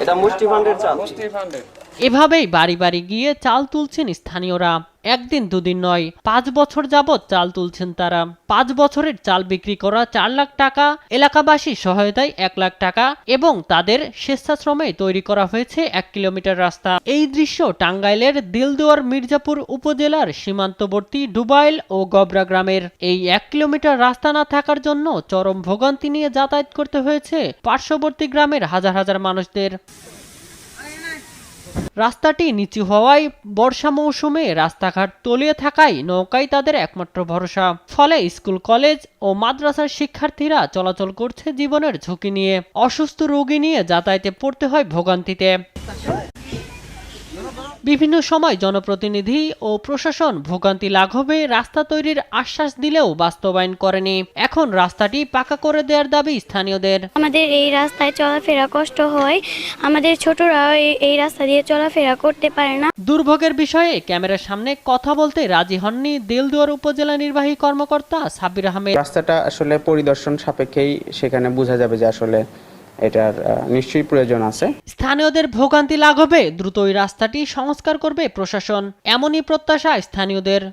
এটা মুষ্টি ফান্ডের চাল। এভাবেই বাড়ি বাড়ি গিয়ে চাল তুলছেন স্থানীয়রা। একদিন দুদিন নয়, 5 বছর যাবৎ চাল তুলছেন তারা। 5 বছরের চাল বিক্রি করা 4 লাখ টাকা, এলাকাবাসী সহায়তায় 1 লাখ টাকা এবং তাদের স্বেচ্ছাশ্রমে তৈরি করা হয়েছে 1 কিলোমিটার রাস্তা। এই দৃশ্য টাঙ্গাইলের দিলদুয়ার মির্জাপুর উপজেলার সীমান্তবর্তী ডুবাইল ও গবরা গ্রামের। এই 1 কিলোমিটার রাস্তা না থাকার জন্য চরম ভোগান্তি নিয়ে যাতায়াত করতে হয়েছে পার্শ্ববর্তী গ্রামের হাজার হাজার মানুষদের। রাস্তাটি নিচু হওয়ায় বর্ষা মৌসুমে রাস্তাঘাট তলিয়ে থাকায় নৌকাই তাদের একমাত্র ভরসা। ফলে স্কুল, কলেজ ও মাদ্রাসার শিক্ষার্থীরা চলাচল করছে জীবনের ঝুঁকি নিয়ে। অসুস্থ রোগী নিয়ে যাতায়াতে পড়তে হয় ভোগান্তিতে। বিভিন্ন সময় জনপ্রতিনিধি ও প্রশাসন ভোগান্তি লাঘবে রাস্তা তৈরির আশ্বাস দিলেও বাস্তবায়ন করেনি। এখন রাস্তাটি পাকা করে দেওয়ার দাবি স্থানীয়দের। আমাদের এই রাস্তায় চলাফেরা কষ্ট হয়, আমাদের ছোটরাও এই রাস্তা দিয়ে চলাফেরা করতে পারে না। দুর্ভোগের বিষয়ে ক্যামেরার সামনে কথা বলতে রাজি হননি দিলদুয়ার উপজেলা নির্বাহী কর্মকর্তা সাব্বির আহমেদ। রাস্তাটা আসলে পরিদর্শন সাপেক্ষেই সেখানে বোঝা যাবে যে আসলে এটার নিশ্চয়ই প্রয়োজন আছে। স্থানীয়দের ভোগান্তি লাঘবে দ্রুত ওই রাস্তাটি সংস্কার করবে প্রশাসন, এমনই প্রত্যাশা স্থানীয়দের।